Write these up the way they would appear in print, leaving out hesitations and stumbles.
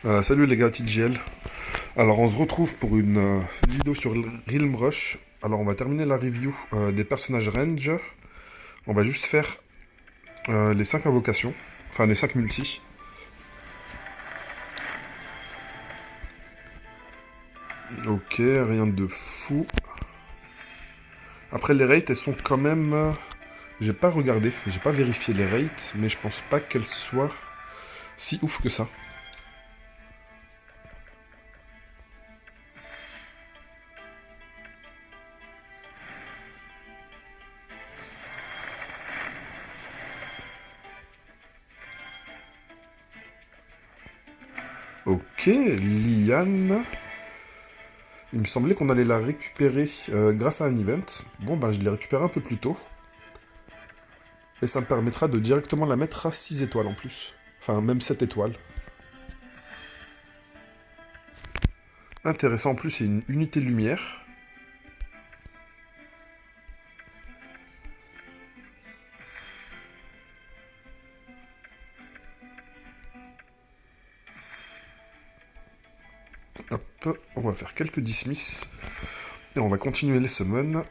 Salut les gars, TGL. Alors on se retrouve pour une vidéo sur Realm Rush. Alors on va terminer la review des personnages range. On va juste faire les 5 invocations, enfin les 5 multis. Ok, rien de fou. Après les rates, elles sont quand même... j'ai pas regardé, j'ai pas vérifié les rates, mais je pense pas qu'elles soient si ouf que ça. Ok, Liane. Il me semblait qu'on allait la récupérer grâce à un event. Bon, bah je l'ai récupéré un peu plus tôt. Et ça me permettra de directement la mettre à 6 étoiles en plus. Enfin, même 7 étoiles. Intéressant, en plus, c'est une unité lumière. Hop, on va faire quelques dismiss. Et on va continuer les summons.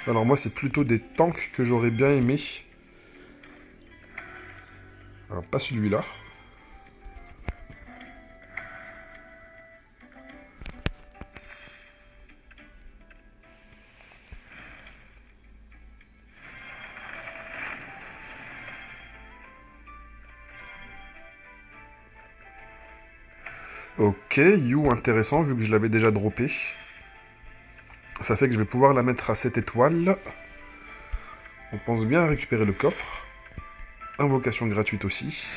Alors moi, c'est plutôt des tanks que j'aurais bien aimé. Alors, pas celui-là. Ok, You, intéressant, vu que je l'avais déjà droppé. Ça fait que je vais pouvoir la mettre à 7 étoiles. On pense bien à récupérer le coffre. Invocation gratuite aussi.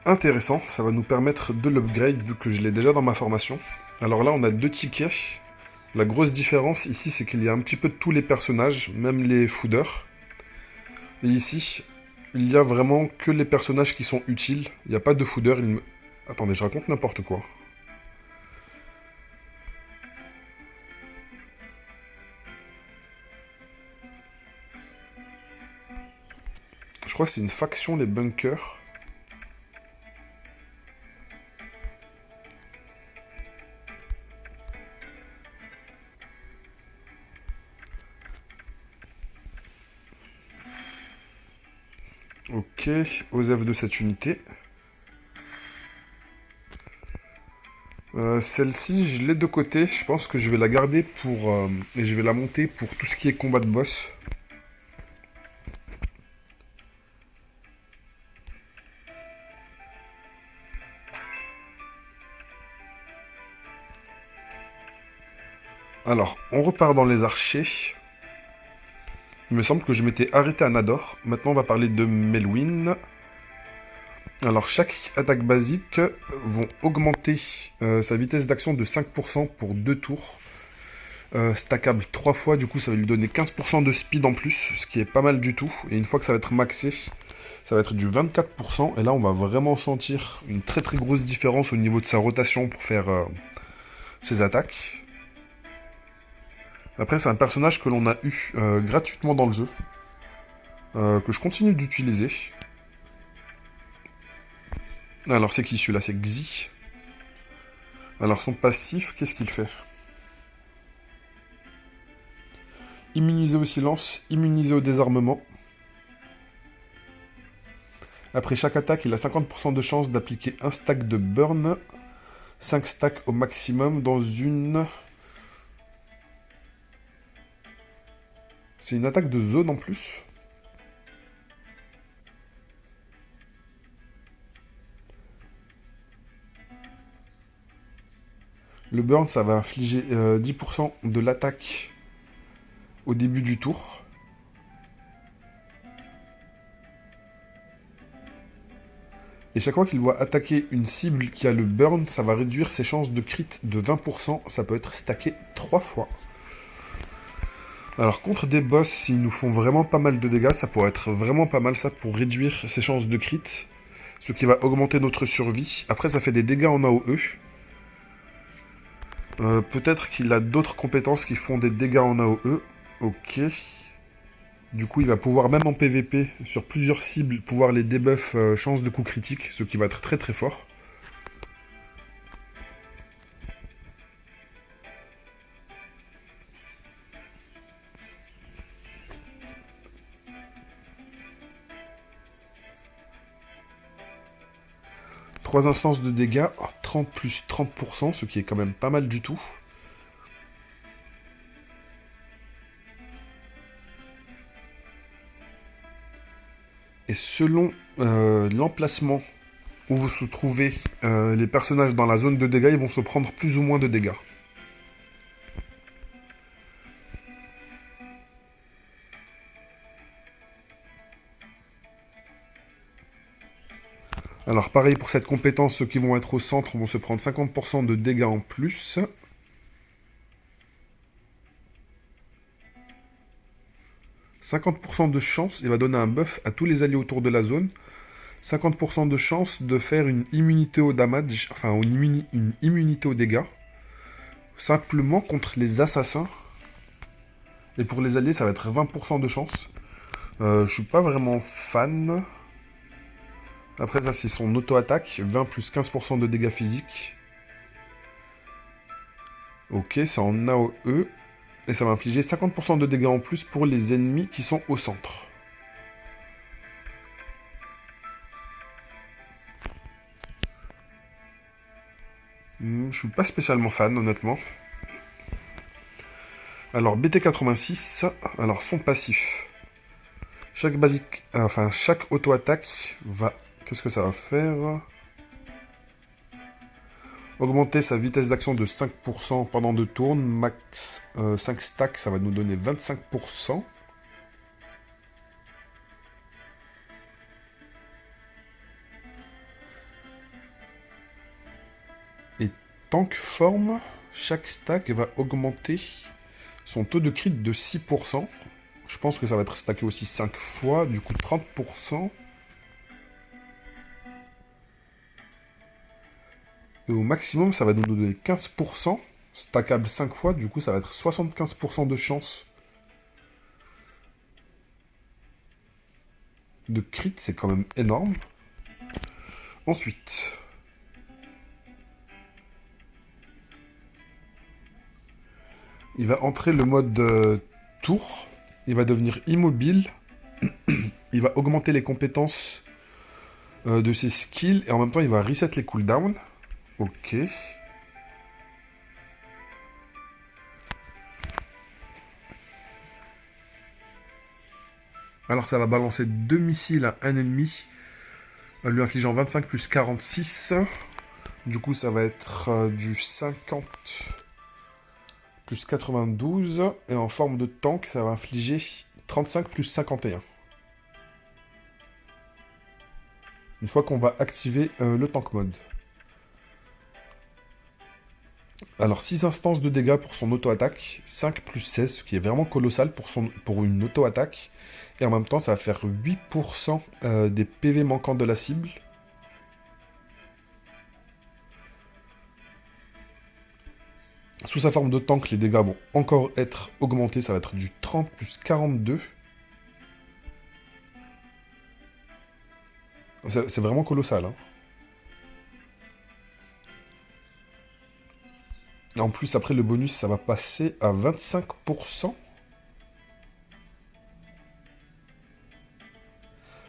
Intéressant, ça va nous permettre de l'upgrade vu que je l'ai déjà dans ma formation. Alors là, on a 2 tickets. La grosse différence ici, c'est qu'il y a un petit peu de tous les personnages, même les fooders. Et ici, il y a vraiment que les personnages qui sont utiles. Il n'y a pas de fooder. Attendez, je raconte n'importe quoi. Je crois que c'est une faction, les bunkers. Ok, OSEF de cette unité. Celle-ci, je l'ai de côté. Je pense que je vais la garder pour... et je vais la monter pour tout ce qui est combat de boss. Alors, on repart dans les archers. Il me semble que je m'étais arrêté à Nador. Maintenant, on va parler de Melwyn. Alors, chaque attaque basique vont augmenter sa vitesse d'action de 5% pour 2 tours. Stackable 3 fois, du coup, ça va lui donner 15% de speed en plus, ce qui est pas mal du tout. Et une fois que ça va être maxé, ça va être du 24%. Et là, on va vraiment sentir une très très grosse différence au niveau de sa rotation pour faire ses attaques. Après, c'est un personnage que l'on a eu gratuitement dans le jeu, que je continue d'utiliser. Alors, c'est qui celui-là? C'est Xi. Alors, son passif, qu'est-ce qu'il fait? Immunisé au silence, immunisé au désarmement. Après chaque attaque, il a 50% de chance d'appliquer un stack de burn. 5 stacks au maximum dans une... C'est une attaque de zone en plus. Le burn, ça va infliger 10% de l'attaque au début du tour. Et chaque fois qu'il va attaquer une cible qui a le burn, ça va réduire ses chances de crit de 20%. Ça peut être stacké 3 fois. Alors contre des boss, s'ils nous font vraiment pas mal de dégâts, ça pourrait être vraiment pas mal ça pour réduire ses chances de crit. Ce qui va augmenter notre survie. Après ça fait des dégâts en AOE. Peut-être qu'il a d'autres compétences qui font des dégâts en AOE. Ok. Du coup il va pouvoir même en PVP, sur plusieurs cibles, pouvoir les debuff chance de coup critique. Ce qui va être très très fort. 3 instances de dégâts, 30 plus 30%, ce qui est quand même pas mal du tout. Et selon l'emplacement où vous se trouvez, les personnages dans la zone de dégâts, ils vont se prendre plus ou moins de dégâts. Alors pareil pour cette compétence, ceux qui vont être au centre vont se prendre 50% de dégâts en plus. « 50% de chance, il va donner un buff à tous les alliés autour de la zone. 50% de chance de faire une immunité au damage, enfin une immunité aux dégâts. Simplement contre les assassins. Et pour les alliés, ça va être 20% de chance. Je suis pas vraiment fan. Après ça, c'est son auto-attaque. 20 plus 15% de dégâts physiques. Ok, c'est en AOE. Et ça va infliger 50% de dégâts en plus pour les ennemis qui sont au centre. Je suis pas spécialement fan, honnêtement. Alors, BT86, alors son passif. Chaque basique, chaque auto-attaque va... Qu'est-ce que ça va faire? Augmenter sa vitesse d'action de 5% pendant 2 tours. Max 5 stacks, ça va nous donner 25%. Et tank forme, chaque stack va augmenter son taux de crit de 6%. Je pense que ça va être stacké aussi 5 fois, du coup 30%. Et au maximum, ça va nous donner 15%, stackable 5 fois, du coup ça va être 75% de chance de crit, c'est quand même énorme. Ensuite, il va entrer le mode tour, il va devenir immobile, il va augmenter les compétences de ses skills, et en même temps il va reset les cooldowns. Ok. Alors ça va balancer 2 missiles à un ennemi, lui infligeant 25 plus 46. Du coup ça va être du 50 plus 92. Et en forme de tank, ça va infliger 35 plus 51. Une fois qu'on va activer le tank mode. Alors 6 instances de dégâts pour son auto-attaque, 5 plus 16, ce qui est vraiment colossal pour une auto-attaque. Et en même temps, ça va faire 8% des PV manquants de la cible. Sous sa forme de tank, les dégâts vont encore être augmentés, ça va être du 30 plus 42. C'est vraiment colossal, hein. En plus, après le bonus, ça va passer à 25%.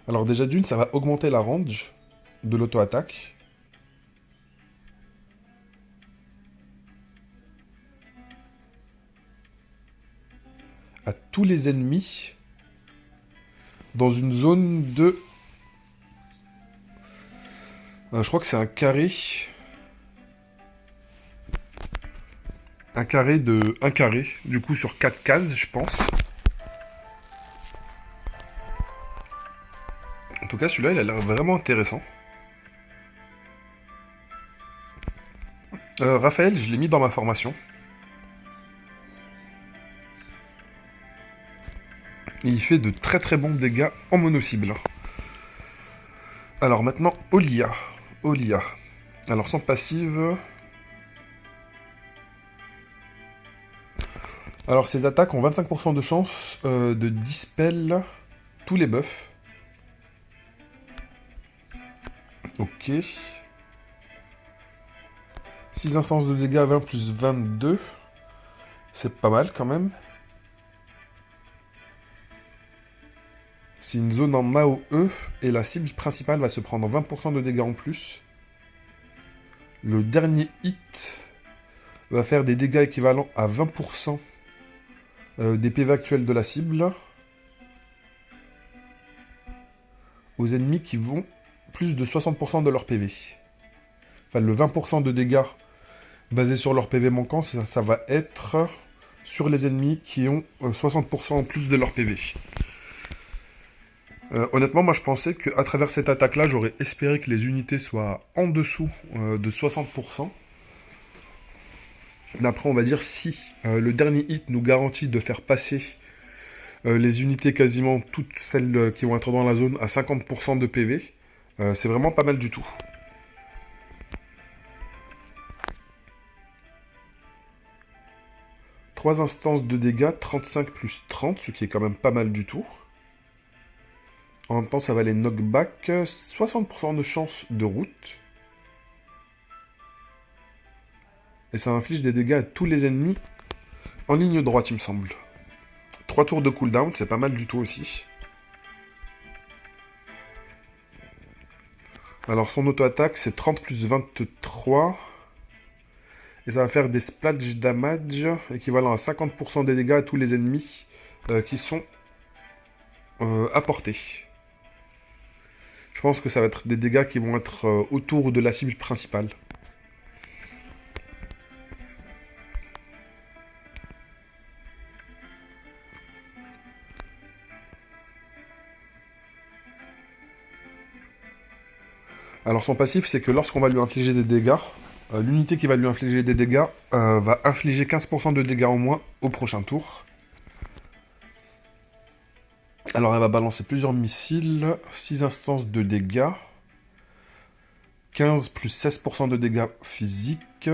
Alors déjà d'une, ça va augmenter la range de l'auto-attaque. À tous les ennemis dans une zone de... je crois que c'est un carré. Un carré de... Un carré, du coup sur 4 cases, je pense. En tout cas, celui-là, il a l'air vraiment intéressant. Raphaël, je l'ai mis dans ma formation. Et il fait de très très bons dégâts en mono-cible. Alors maintenant, Olia. Olia. Alors sans passive... Alors ces attaques ont 25% de chance de dispel tous les buffs. Ok. 6 instances de dégâts, 20 plus 22. C'est pas mal quand même. C'est une zone en AOE et la cible principale va se prendre 20% de dégâts en plus. Le dernier hit va faire des dégâts équivalents à 20% des PV actuels de la cible aux ennemis qui vont plus de 60% de leur PV. Enfin, le 20% de dégâts basé sur leur PV manquant, ça va être sur les ennemis qui ont 60% en plus de leur PV. Honnêtement, moi je pensais qu'à travers cette attaque-là, j'aurais espéré que les unités soient en dessous de 60%. Mais après, on va dire si le dernier hit nous garantit de faire passer les unités quasiment toutes celles qui vont être dans la zone à 50% de PV, c'est vraiment pas mal du tout. Trois instances de dégâts, 35 plus 30, ce qui est quand même pas mal du tout. En même temps, ça va les knockback, 60% de chance de route. Et ça inflige des dégâts à tous les ennemis en ligne droite, il me semble. 3 tours de cooldown, c'est pas mal du tout aussi. Alors son auto-attaque, c'est 30 plus 23. Et ça va faire des splash damage équivalent à 50% des dégâts à tous les ennemis qui sont apportés. Je pense que ça va être des dégâts qui vont être autour de la cible principale. Alors son passif, c'est que lorsqu'on va lui infliger des dégâts, l'unité qui va lui infliger des dégâts va infliger 15% de dégâts en moins au prochain tour. Alors elle va balancer plusieurs missiles, 6 instances de dégâts, 15 plus 16% de dégâts physiques,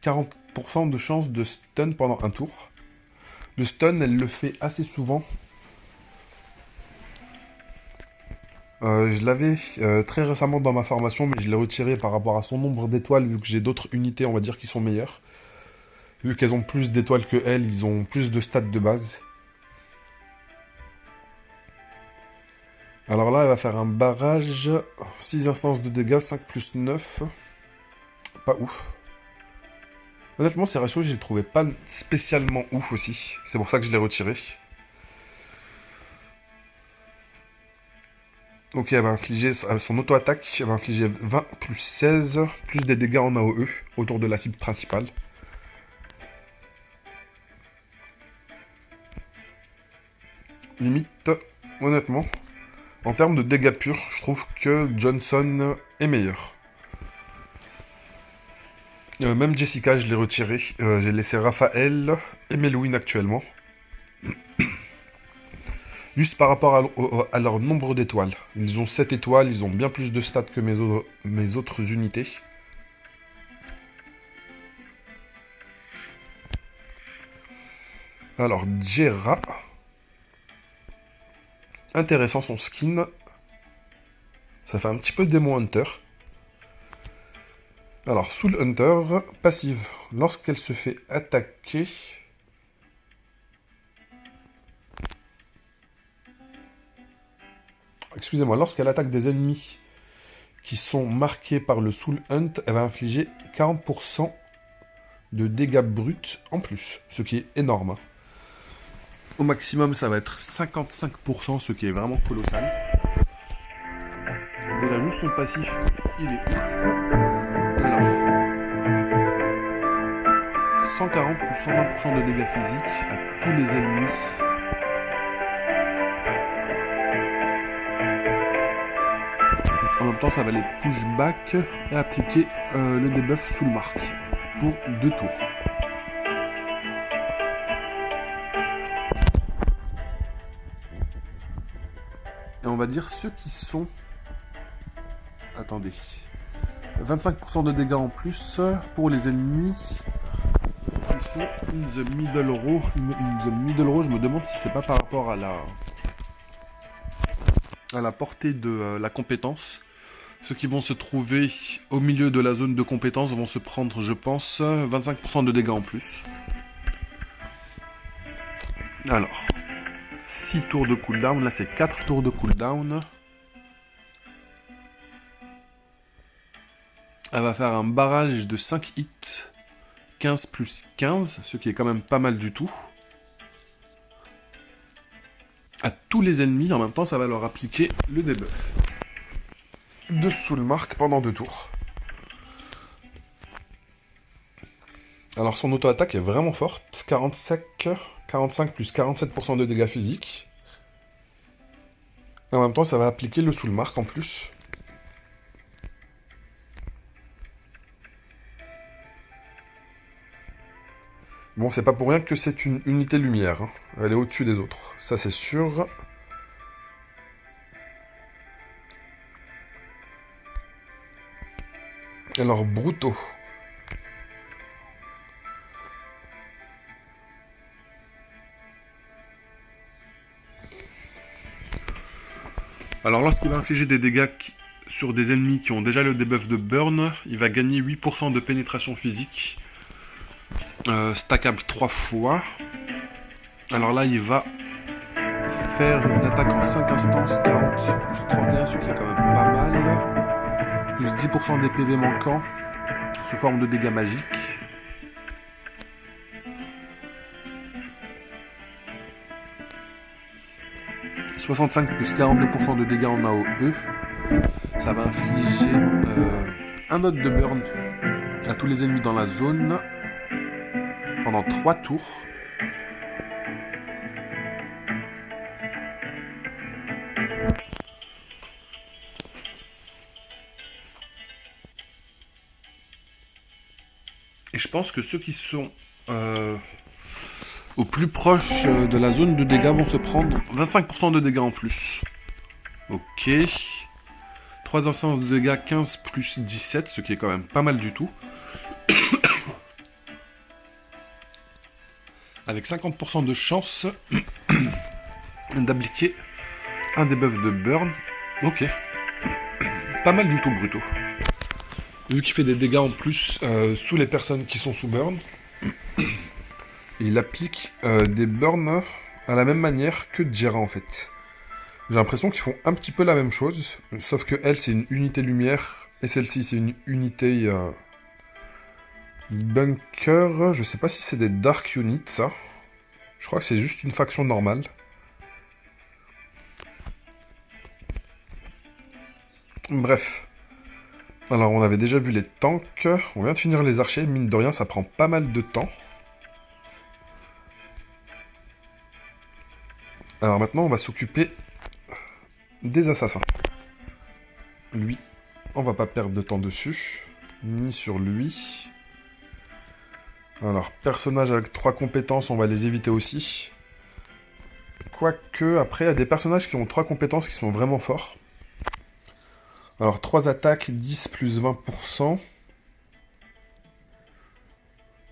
40% de chance de stun pendant un tour. Le stun, elle le fait assez souvent. Je l'avais très récemment dans ma formation, mais je l'ai retiré par rapport à son nombre d'étoiles, vu que j'ai d'autres unités, on va dire, qui sont meilleures. Vu qu'elles ont plus d'étoiles que elle, ils ont plus de stats de base. Alors là, elle va faire un barrage, 6 instances de dégâts, 5 plus 9. Pas ouf. Honnêtement, ces ratios, je les trouvais pas spécialement ouf aussi. C'est pour ça que je l'ai retiré. Ok, elle va infliger son auto-attaque, elle va infliger 20 plus 16, plus des dégâts en AOE autour de la cible principale. Limite, honnêtement, en termes de dégâts purs, je trouve que Johnson est meilleur. Même Jessica, je l'ai retiré. J'ai laissé Raphaël et Melwin actuellement. Juste par rapport à leur nombre d'étoiles. Ils ont 7 étoiles, ils ont bien plus de stats que mes autres unités. Alors, Jera. Intéressant son skin. Ça fait un petit peu Demon Hunter. Alors, Soul Hunter, passive. Lorsqu'elle se fait attaquer... Excusez-moi, lorsqu'elle attaque des ennemis qui sont marqués par le Soul Hunt, elle va infliger 40% de dégâts bruts en plus, ce qui est énorme. Au maximum, ça va être 55%, ce qui est vraiment colossal. Déjà, juste son passif, il est ouf. Alors, 140 plus 120% de dégâts physiques à tous les ennemis. En même temps, ça va les push back et appliquer le debuff sous le marque pour 2 tours. on va dire ceux qui sont... Attendez. 25% de dégâts en plus pour les ennemis qui sont in the middle row. In the middle row, je me demande si c'est pas par rapport à la portée de la compétence. Ceux qui vont se trouver au milieu de la zone de compétence vont se prendre, je pense, 25% de dégâts en plus. Alors, 6 tours de cooldown, là c'est 4 tours de cooldown. Elle va faire un barrage de 5 hits, 15 plus 15, ce qui est quand même pas mal du tout. À tous les ennemis, en même temps, ça va leur appliquer le debuff. De Soulmark pendant 2 tours. Alors son auto-attaque est vraiment forte, 45 plus 47% de dégâts physiques. Et en même temps, ça va appliquer le Soulmark en plus. Bon, c'est pas pour rien que c'est une unité lumière. Hein. Elle est au-dessus des autres. Ça, c'est sûr. Alors, Bruto. Alors, lorsqu'il va infliger des dégâts sur des ennemis qui ont déjà le debuff de Burn, il va gagner 8% de pénétration physique. Stackable 3 fois. Alors là, il va faire une attaque en 5 instances, 40 plus 31, ce qui est quand même pas mal. Plus 10% des PV manquants, sous forme de dégâts magiques. « 65 plus 42% de dégâts en AOE. Ça va infliger un note de burn à tous les ennemis dans la zone pendant 3 tours. Et je pense que ceux qui sont au plus proche de la zone de dégâts vont se prendre 25% de dégâts en plus. Ok. 3 instances de dégâts, 15 plus 17, ce qui est quand même pas mal du tout. Avec 50% de chance d'appliquer un debuff de burn. Ok. Pas mal du tout, Bruto. Vu qu'il fait des dégâts en plus sous les personnes qui sont sous burn, il applique des burns à la même manière que Jera en fait. J'ai l'impression qu'ils font un petit peu la même chose, sauf que elle c'est une unité lumière, et celle-ci c'est une unité bunker. Je sais pas si c'est des dark units ça. Je crois que c'est juste une faction normale. Bref. Alors on avait déjà vu les tanks, on vient de finir les archers, mine de rien ça prend pas mal de temps. Alors maintenant on va s'occuper des assassins. Lui, on va pas perdre de temps dessus, ni sur lui. Alors personnage avec 3 compétences, on va les éviter aussi. Quoique après il y a des personnages qui ont 3 compétences qui sont vraiment forts. Alors 3 attaques, 10 plus 20%.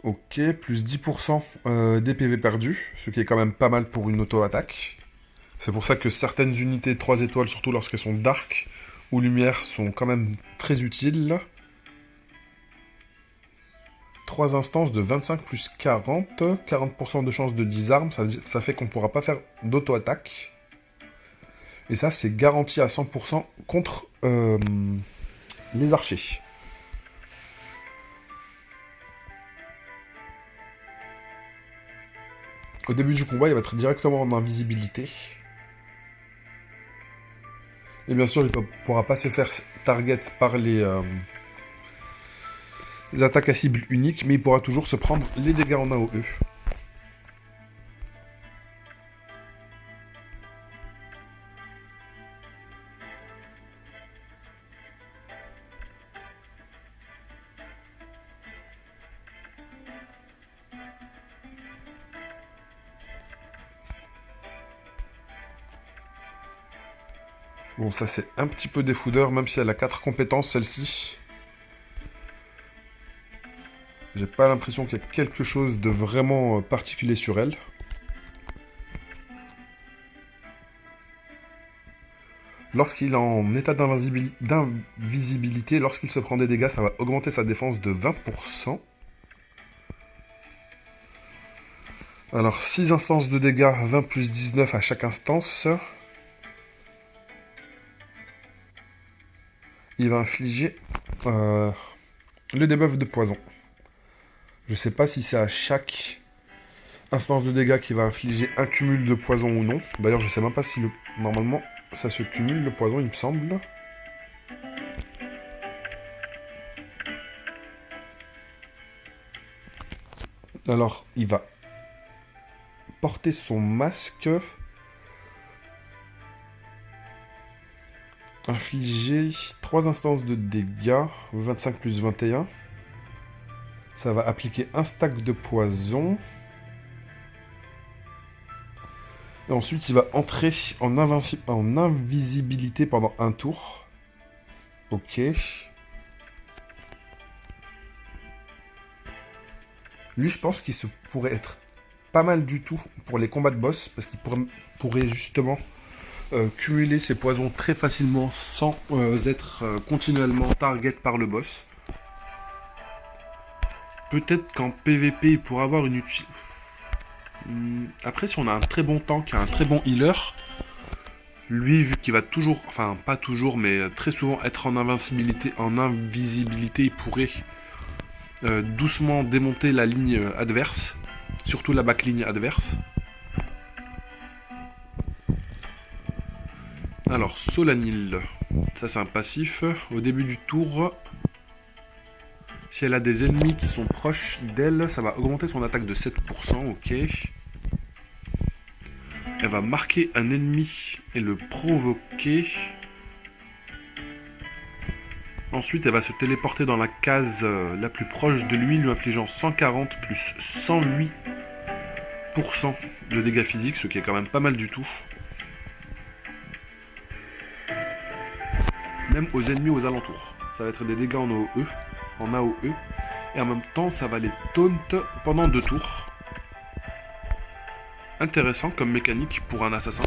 Ok, plus 10% des PV perdus, ce qui est quand même pas mal pour une auto-attaque. C'est pour ça que certaines unités 3 étoiles, surtout lorsqu'elles sont dark ou lumière, sont quand même très utiles. 3 instances de 25 plus 40, 40% de chance de disarm, ça fait qu'on ne pourra pas faire d'auto-attaque. Et ça, c'est garanti à 100% contre les archers. Au début du combat, il va être directement en invisibilité. Et bien sûr, il ne pourra pas se faire target par les attaques à cible unique, mais il pourra toujours se prendre les dégâts en AOE. Bon, ça c'est un petit peu défoudeur, même si elle a 4 compétences, celle-ci. J'ai pas l'impression qu'il y a quelque chose de vraiment particulier sur elle. Lorsqu'il est en état d'invisibilité, lorsqu'il se prend des dégâts, ça va augmenter sa défense de 20%. Alors, 6 instances de dégâts, 20 plus 19 à chaque instance. Il va infliger le debuff de poison. Je sais pas si c'est à chaque instance de dégâts qui va infliger un cumul de poison ou non. D'ailleurs, je sais même pas si normalement ça se cumule le poison, il me semble. Alors, il va porter son masque. Infliger 3 instances de dégâts, 25 plus 21. Ça va appliquer un stack de poison. Et ensuite, il va entrer en invisibilité pendant un tour. Ok. Lui, je pense qu'il se pourrait être pas mal du tout pour les combats de boss, parce qu'il pourrait justement cumuler ses poisons très facilement sans être continuellement target par le boss. Peut-être qu'en PVP, il pourrait avoir une utilité. Après, si on a un très bon tank, un très bon healer, lui, vu qu'il va toujours, enfin pas toujours, mais très souvent être en invisibilité, il pourrait doucement démonter la ligne adverse, surtout la backligne adverse. Alors, Solanil, ça c'est un passif. Au début du tour, si elle a des ennemis qui sont proches d'elle, ça va augmenter son attaque de 7%, ok. Elle va marquer un ennemi et le provoquer. Ensuite, elle va se téléporter dans la case la plus proche de lui infligeant 140 plus 108% de dégâts physiques, ce qui est quand même pas mal du tout. Même aux ennemis aux alentours. Ça va être des dégâts en AOE. Et en même temps, ça va les taunt pendant 2 tours. Intéressant comme mécanique pour un assassin.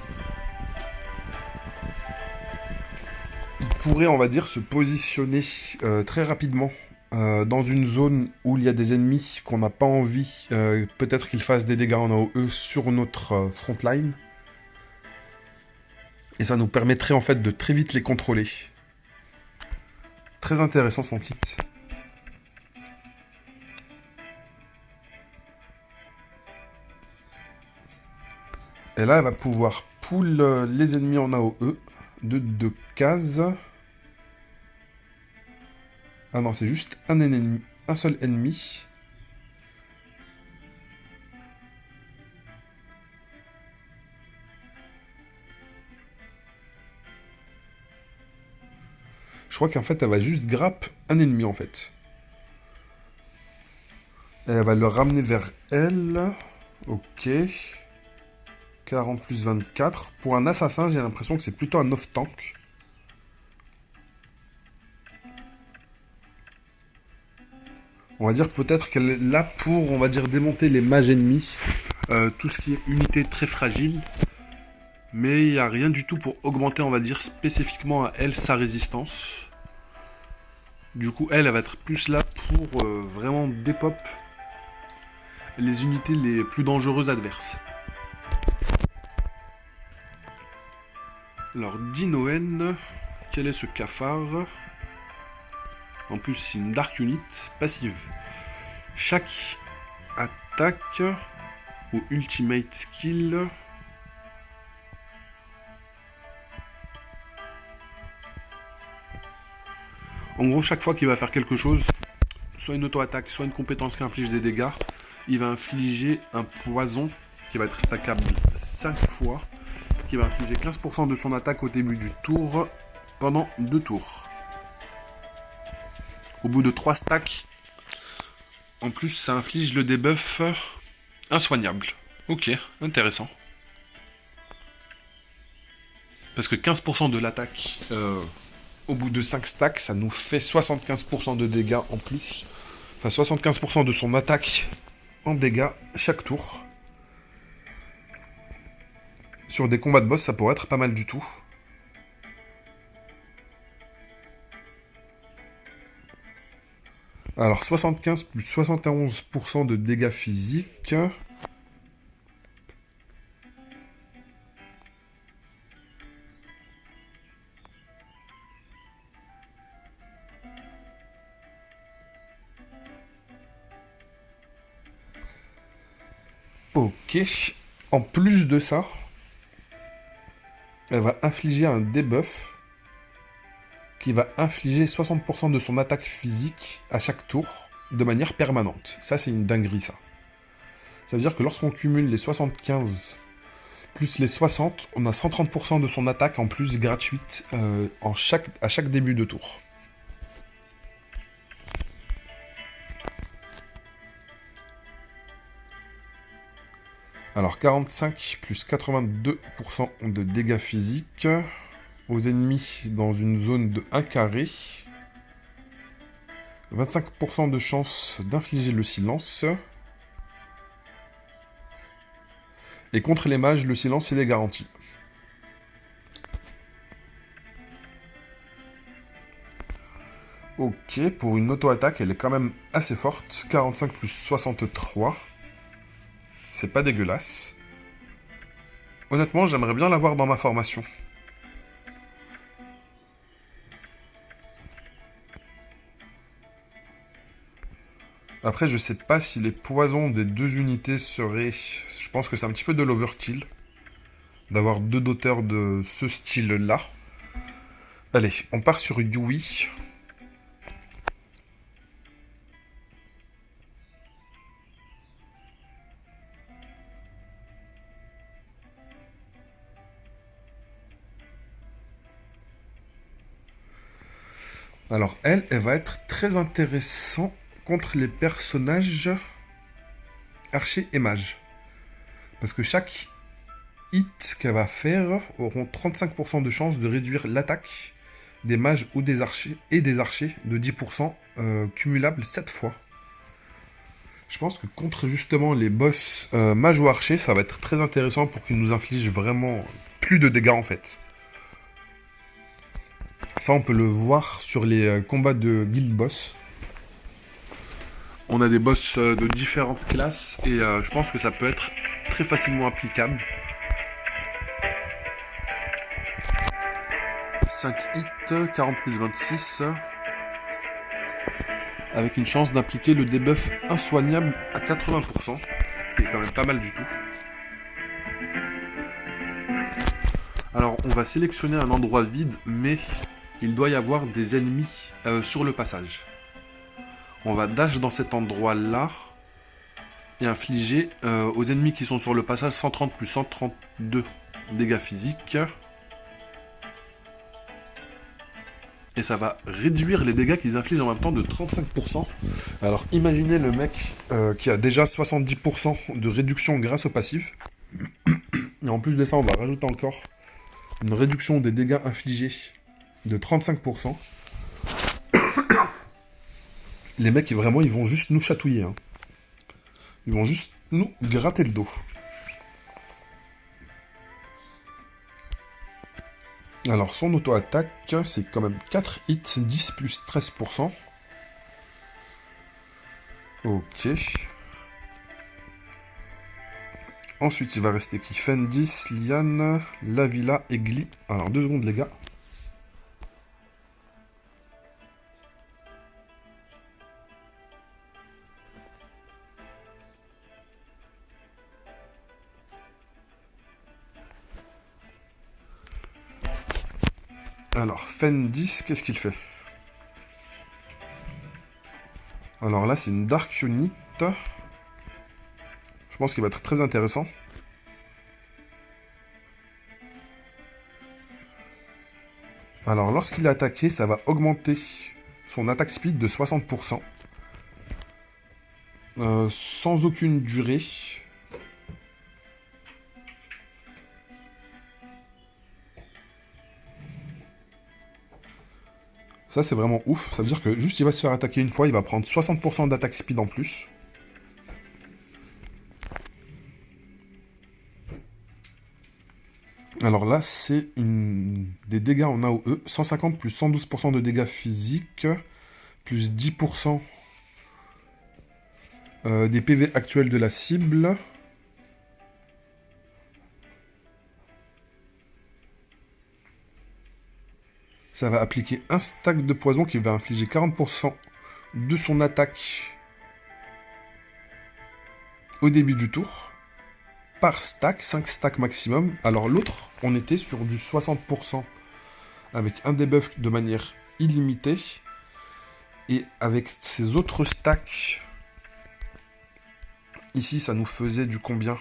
Il pourrait, on va dire, se positionner très rapidement dans une zone où il y a des ennemis qu'on n'a pas envie, peut-être qu'ils fassent des dégâts en AOE sur notre frontline. Et ça nous permettrait en fait de très vite les contrôler. Très intéressant son kit. Et là, elle va pouvoir pull les ennemis en AOE de 2 cases. Ah non, c'est juste un ennemi, un seul ennemi. Je crois qu'en fait, elle va juste grappe un ennemi, en fait. Et elle va le ramener vers elle. Ok. 40 plus 24. Pour un assassin, j'ai l'impression que c'est plutôt un off-tank. On va dire peut-être qu'elle est là pour, on va dire, démonter les mages ennemis. Tout ce qui est unité très fragile. Mais il n'y a rien du tout pour augmenter, on va dire, spécifiquement à elle, sa résistance. Du coup, elle va être plus là pour vraiment dépop les unités les plus dangereuses adverses. Alors, Dinoen, quel est ce cafard? En plus, c'est une Dark Unit passive. Chaque attaque ou Ultimate Skill... En gros, chaque fois qu'il va faire quelque chose, soit une auto-attaque, soit une compétence qui inflige des dégâts, il va infliger un poison qui va être stackable 5 fois, qui va infliger 15% de son attaque au début du tour, pendant 2 tours. Au bout de 3 stacks, en plus, ça inflige le debuff insoignable. Ok, intéressant. Parce que 15% de l'attaque au bout de 5 stacks, ça nous fait 75% de dégâts en plus. Enfin, 75% de son attaque en dégâts chaque tour. Sur des combats de boss, ça pourrait être pas mal du tout. Alors, 75 plus 71% de dégâts physiques. Ok. En plus de ça, elle va infliger un debuff qui va infliger 60% de son attaque physique à chaque tour de manière permanente. Ça, c'est une dinguerie, ça. Ça veut dire que lorsqu'on cumule les 75 plus les 60, on a 130% de son attaque en plus gratuite à chaque début de tour. Alors 45 plus 82% de dégâts physiques aux ennemis dans une zone de 1 carré. 25% de chance d'infliger le silence. Et contre les mages, le silence, il est garanti. Ok, pour une auto-attaque, elle est quand même assez forte. 45 plus 63. C'est pas dégueulasse. Honnêtement, j'aimerais bien l'avoir dans ma formation. Après, je sais pas si les poisons des deux unités seraient... Je pense que c'est un petit peu de l'overkill. D'avoir deux d'auteurs de ce style-là. Allez, on part sur Yui. Alors, elle va être très intéressante contre les personnages archers et mages. Parce que chaque hit qu'elle va faire auront 35% de chance de réduire l'attaque des mages ou des archers de 10% cumulable 7 fois. Je pense que contre justement les boss mages ou archers, ça va être très intéressant pour qu'ils nous infligent vraiment plus de dégâts en fait. Ça, on peut le voir sur les combats de guild boss. On a des boss de différentes classes et je pense que ça peut être très facilement applicable. 5 hits, 40 plus 26. Avec une chance d'impliquer le debuff insoignable à 80%. Ce qui est quand même pas mal du tout. Alors, on va sélectionner un endroit vide, mais il doit y avoir des ennemis sur le passage. On va dash dans cet endroit-là et infliger aux ennemis qui sont sur le passage 130 plus 132 dégâts physiques. Et ça va réduire les dégâts qu'ils infligent en même temps de 35%. Alors imaginez le mec qui a déjà 70% de réduction grâce au passif. Et en plus de ça, on va rajouter encore une réduction des dégâts infligés de 35%. Les mecs, vraiment, ils vont juste nous chatouiller. Hein. Ils vont juste nous gratter le dos. Alors, son auto-attaque, c'est quand même 4 hits, 10 plus 13%. Ok. Ensuite, il va rester qui? Fendis, Liane, Lavilla et Glee. Alors, 2 secondes, les gars. Alors, Fendis, qu'est-ce qu'il fait? Alors là, c'est une Dark Unit. Je pense qu'il va être très intéressant. Alors, lorsqu'il est attaqué, ça va augmenter son attaque speed de 60%. Sans aucune durée. Ça, c'est vraiment ouf. Ça veut dire que juste il va se faire attaquer une fois, il va prendre 60% d'attaque speed en plus. Alors là, c'est des dégâts en AOE. 150 plus 112% de dégâts physiques, plus 10% des PV actuels de la cible. Ça va appliquer un stack de poison qui va infliger 40% de son attaque au début du tour. Par stack, 5 stacks maximum. Alors l'autre, on était sur du 60% avec un debuff de manière illimitée. Et avec ces autres stacks, ici ça nous faisait du combien?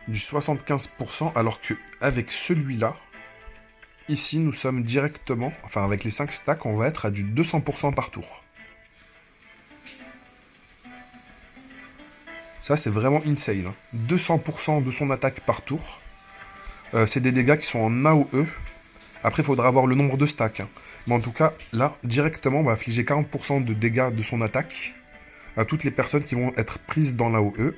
Du 75%, alors que avec celui-là, ici nous sommes directement, enfin avec les 5 stacks, on va être à du 200% par tour. Ça, c'est vraiment insane. Hein. 200% de son attaque par tour. C'est des dégâts qui sont en AOE. Après, il faudra avoir le nombre de stacks. Hein. Mais en tout cas, là, directement, on va infliger 40% de dégâts de son attaque à toutes les personnes qui vont être prises dans l'AOE.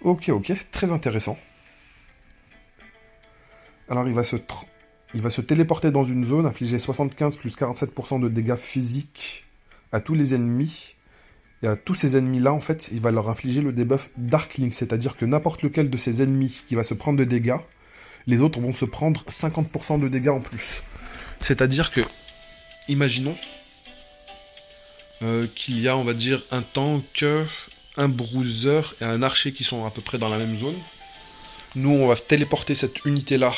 Ok, très intéressant. Alors il va se téléporter dans une zone, infliger 75 plus 47% de dégâts physiques à tous les ennemis. Et à tous ces ennemis-là, en fait, il va leur infliger le debuff Darkling, c'est-à-dire que n'importe lequel de ces ennemis qui va se prendre de dégâts, les autres vont se prendre 50% de dégâts en plus. C'est-à-dire que, imaginons qu'il y a, on va dire, un tank, un bruiser et un archer qui sont à peu près dans la même zone. Nous, on va téléporter cette unité-là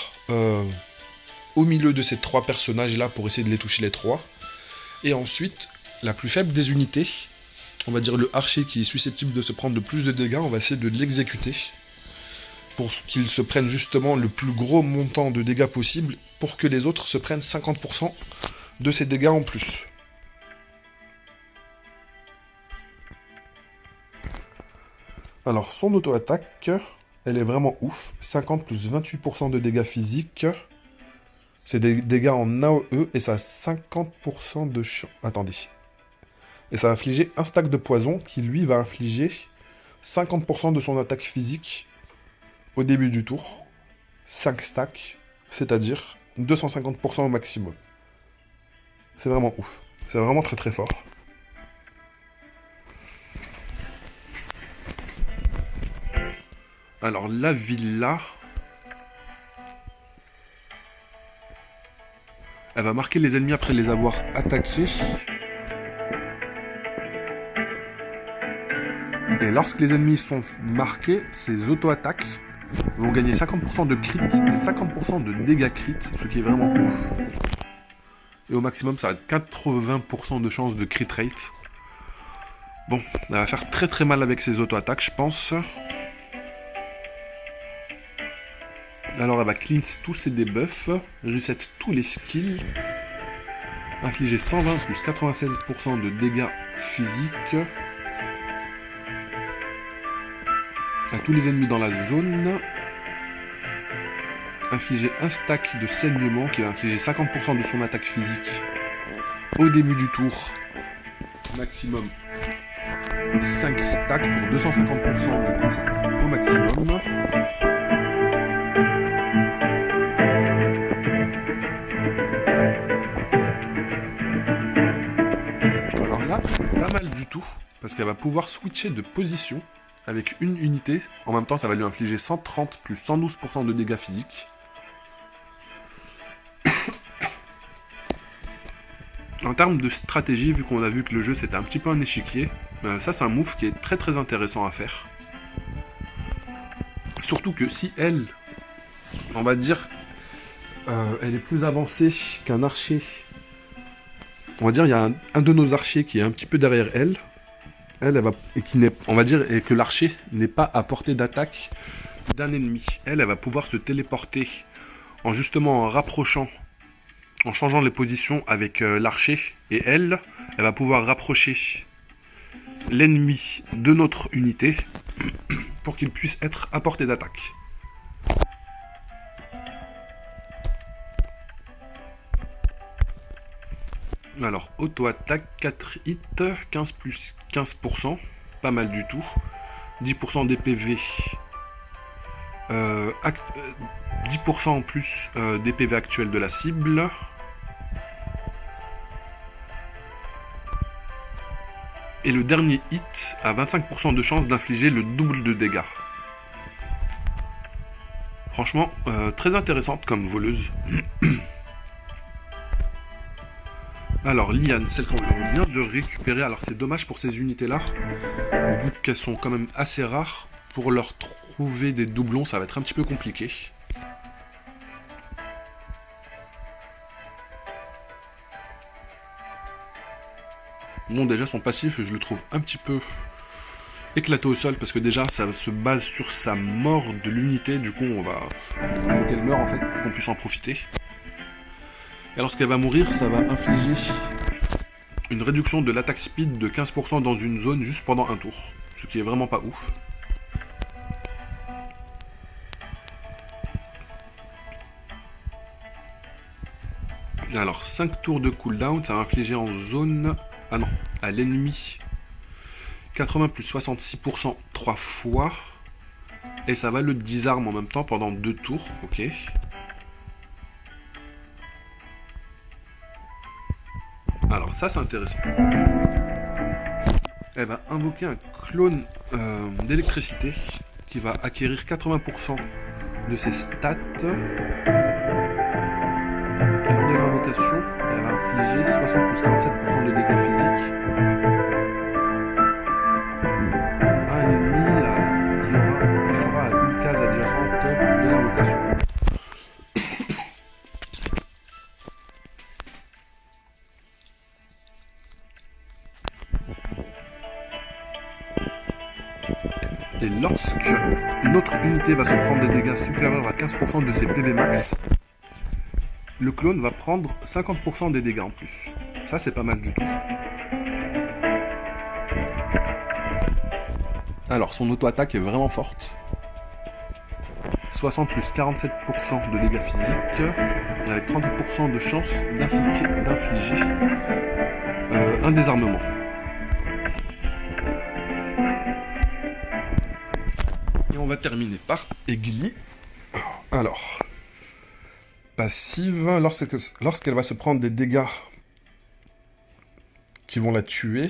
au milieu de ces 3 personnages-là pour essayer de les toucher les 3. Et ensuite, la plus faible des unités, on va dire le archer qui est susceptible de se prendre de plus de dégâts, on va essayer de l'exécuter pour qu'il se prenne justement le plus gros montant de dégâts possible pour que les autres se prennent 50% de ces dégâts en plus. Alors, son auto-attaque, elle est vraiment ouf. 50 plus 28% de dégâts physiques. C'est des dégâts en AOE et ça a 50% de chance. Attendez. Et ça va infliger un stack de poison qui, lui, va infliger 50% de son attaque physique au début du tour. 5 stacks, c'est-à-dire 250% au maximum. C'est vraiment ouf. C'est vraiment très très fort. Alors la villa, elle va marquer les ennemis après les avoir attaqués. Et lorsque les ennemis sont marqués, ces auto-attaques vont gagner 50% de crit et 50% de dégâts crit, ce qui est vraiment ouf. Et au maximum, ça va être 80% de chance de crit rate. Bon, elle va faire très très mal avec ses auto-attaques, je pense. Alors elle va cleanse tous ses debuffs, reset tous les skills, infliger 120 plus 96% de dégâts physiques à tous les ennemis dans la zone, infliger un stack de saignement qui va infliger 50% de son attaque physique au début du tour, maximum 5 stacks pour 250% du coup au maximum. Pas mal du tout, parce qu'elle va pouvoir switcher de position avec une unité. En même temps, ça va lui infliger 130 plus 112% de dégâts physiques. En termes de stratégie, vu qu'on a vu que le jeu c'était un petit peu un échiquier, ça c'est un move qui est très très intéressant à faire. Surtout que si elle, on va dire, elle est plus avancée qu'un archer. On va dire, il y a un de nos archers qui est un petit peu derrière elle. Elle va, et qui n'est, on va dire, et que l'archer n'est pas à portée d'attaque d'un ennemi. Elle va pouvoir se téléporter en justement en rapprochant en changeant les positions avec l'archer et elle va pouvoir rapprocher l'ennemi de notre unité pour qu'il puisse être à portée d'attaque. Alors, auto-attaque, 4 hits, 15 plus 15%, pas mal du tout. 10% des PV, 10% en plus des PV actuels de la cible. Et le dernier hit a 25% de chance d'infliger le double de dégâts. Franchement, très intéressante comme voleuse. Alors, Liane, celle qu'on vient de récupérer. Alors, c'est dommage pour ces unités-là, vu qu'elles sont quand même assez rares. Pour leur trouver des doublons, ça va être un petit peu compliqué. Bon, déjà, son passif, je le trouve un petit peu éclaté au sol, parce que déjà, ça se base sur sa mort de l'unité. Du coup, il faut qu'elle meure, en fait, pour qu'on puisse en profiter. Et lorsqu'elle va mourir, ça va infliger une réduction de l'attaque speed de 15% dans une zone juste pendant un tour. Ce qui est vraiment pas ouf. Alors, 5 tours de cooldown, ça va infliger en zone... Ah non, à l'ennemi. 80 plus 66% 3 fois. Et ça va le disarme en même temps pendant 2 tours. Ok. Alors ça c'est intéressant. Elle va invoquer un clone d'électricité qui va acquérir 80% de ses stats. Et lors de l'invocation, elle va infliger 60 plus 47% de dégâts physiques à un ennemi qui sera à une case adjacente de l'invocation. Et lorsque notre unité va se prendre des dégâts supérieurs à 15% de ses PV max, le clone va prendre 50% des dégâts en plus. Ça, c'est pas mal du tout. Alors, son auto-attaque est vraiment forte. 60 plus 47% de dégâts physiques, avec 30% de chance d'infliger un désarmement. Et on va terminer par Egli. Alors, passive, lorsqu'elle va se prendre des dégâts qui vont la tuer,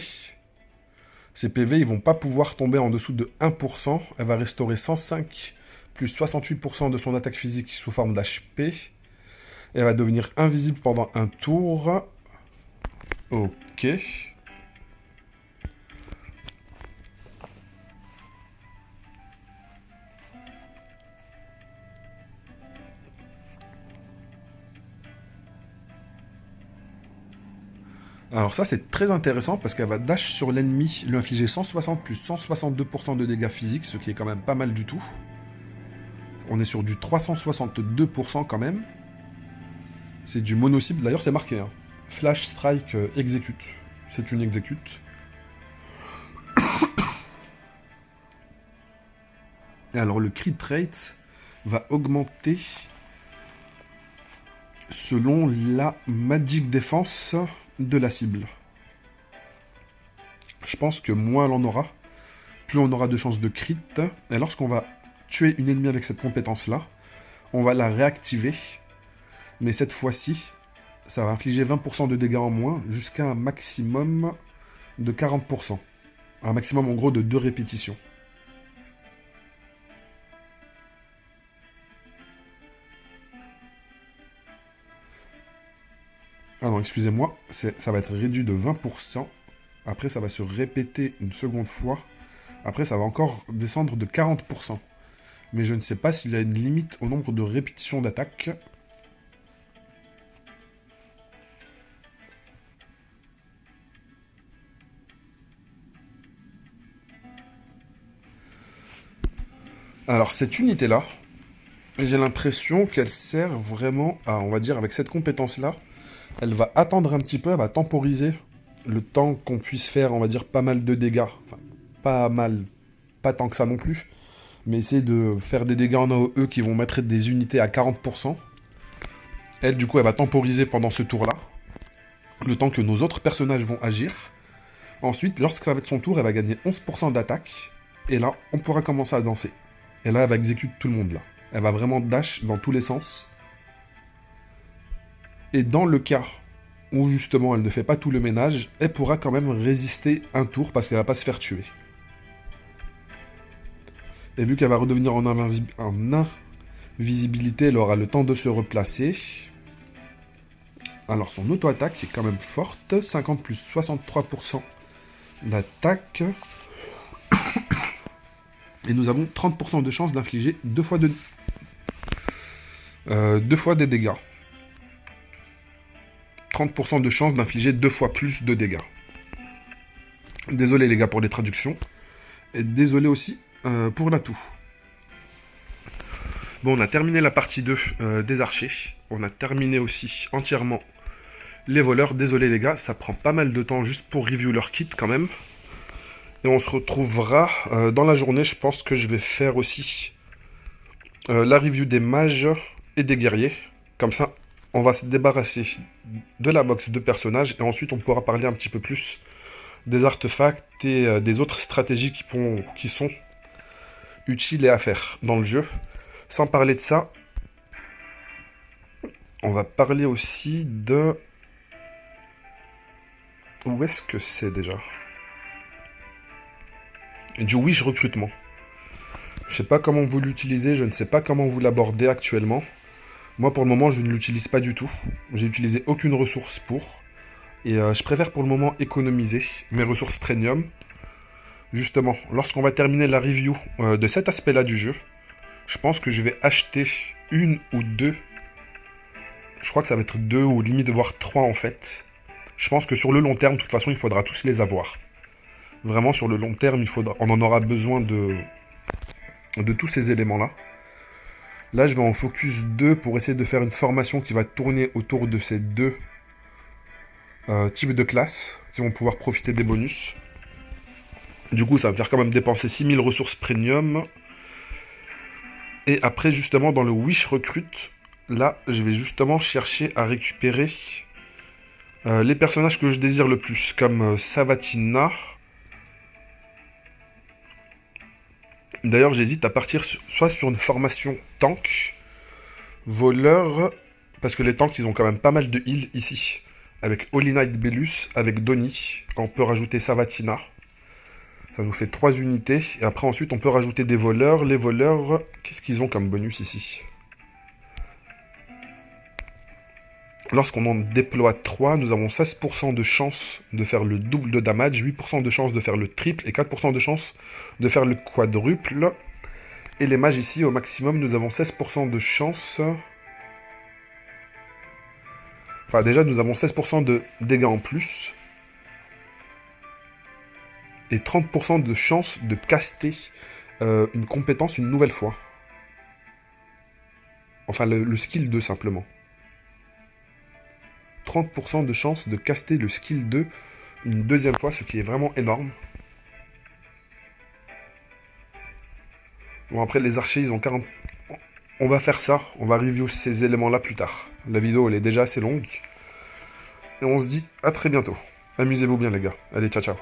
ses PV ils vont pas pouvoir tomber en dessous de 1%. Elle va restaurer 105 plus 68% de son attaque physique sous forme d'HP. Et elle va devenir invisible pendant un tour. Ok. Alors ça c'est très intéressant parce qu'elle va dash sur l'ennemi, lui infliger 160 plus 162% de dégâts physiques, ce qui est quand même pas mal du tout. On est sur du 362% quand même. C'est du mono-cible, d'ailleurs c'est marqué. Hein. Flash Strike exécute. C'est une exécute. Et alors le crit rate va augmenter selon la Magic Defense de la cible. Je pense que moins elle en aura, plus on aura de chances de crit. Et lorsqu'on va tuer une ennemie avec cette compétence-là, on va la réactiver. Mais cette fois-ci, ça va infliger 20% de dégâts en moins, jusqu'à un maximum de 40%. Un maximum en gros de 2 répétitions. Ah non, excusez-moi, ça va être réduit de 20%. Après, ça va se répéter une seconde fois. Après, ça va encore descendre de 40%. Mais je ne sais pas s'il y a une limite au nombre de répétitions d'attaque. Alors, cette unité-là, j'ai l'impression qu'elle sert vraiment à, on va dire, avec cette compétence-là, Elle va attendre un petit peu, elle va temporiser le temps qu'on puisse faire, on va dire, pas mal de dégâts. Enfin, pas mal, pas tant que ça non plus. Mais essayer de faire des dégâts en AOE qui vont mettre des unités à 40%. Elle, du coup, elle va temporiser pendant ce tour-là. Le temps que nos autres personnages vont agir. Ensuite, lorsque ça va être son tour, elle va gagner 11% d'attaque. Et là, on pourra commencer à danser. Et là, elle va exécuter tout le monde, là. Elle va vraiment dash dans tous les sens. Et dans le cas où, justement, elle ne fait pas tout le ménage, elle pourra quand même résister un tour parce qu'elle va pas se faire tuer. Et vu qu'elle va redevenir en invisibilité, elle aura le temps de se replacer. Alors son auto-attaque est quand même forte. 50 plus 63% d'attaque. Et nous avons 30% de chance d'infliger deux fois des dégâts. 30% de chance d'infliger 2 fois plus de dégâts. Désolé les gars pour les traductions. Et désolé aussi pour l'atout. Bon, on a terminé la partie 2 des archers. On a terminé aussi entièrement les voleurs. Désolé les gars, ça prend pas mal de temps juste pour review leur kit quand même. Et on se retrouvera dans la journée. Je pense que je vais faire aussi la review des mages et des guerriers. Comme ça, on va se débarrasser de la box de personnages. Et ensuite, on pourra parler un petit peu plus des artefacts et des autres stratégies qui sont utiles et à faire dans le jeu. Sans parler de ça, on va parler aussi de... Où est-ce que c'est déjà? Du Wish recrutement. Je sais pas comment vous l'utilisez, je ne sais pas comment vous l'abordez actuellement. Moi pour le moment je ne l'utilise pas du tout. J'ai utilisé aucune ressource pour. Et je préfère pour le moment économiser mes ressources premium. Justement, lorsqu'on va terminer la review de cet aspect-là du jeu, je pense que je vais acheter une ou deux. Je crois que ça va être 2 ou limite voire 3 en fait. Je pense que sur le long terme, de toute façon, il faudra tous les avoir. Vraiment, sur le long terme, on en aura besoin de tous ces éléments-là. Là, je vais en focus 2 pour essayer de faire une formation qui va tourner autour de ces deux types de classes qui vont pouvoir profiter des bonus. Du coup, ça va me faire quand même dépenser 6000 ressources premium. Et après, justement, dans le Wish Recrute, là, je vais justement chercher à récupérer les personnages que je désire le plus, comme Savatina. D'ailleurs, j'hésite à partir soit sur une formation tank, voleur, parce que les tanks, ils ont quand même pas mal de heal ici. Avec Holy Knight Belus, avec Donny, on peut rajouter Savatina. Ça nous fait 3 unités. Et après, ensuite, on peut rajouter des voleurs. Les voleurs, qu'est-ce qu'ils ont comme bonus ici? Lorsqu'on en déploie 3, nous avons 16% de chance de faire le double de damage, 8% de chance de faire le triple et 4% de chance de faire le quadruple. Et les mages ici, au maximum, nous avons 16% de chance... Enfin, déjà, nous avons 16% de dégâts en plus. Et 30% de chance de caster une compétence une nouvelle fois. Enfin, le skill 2, simplement. 30% de chance de caster le skill 2 une deuxième fois, ce qui est vraiment énorme. Bon, après, les archers, ils ont 40... On va faire ça, on va review ces éléments-là plus tard. La vidéo, elle est déjà assez longue. Et on se dit à très bientôt. Amusez-vous bien, les gars. Allez, ciao, ciao.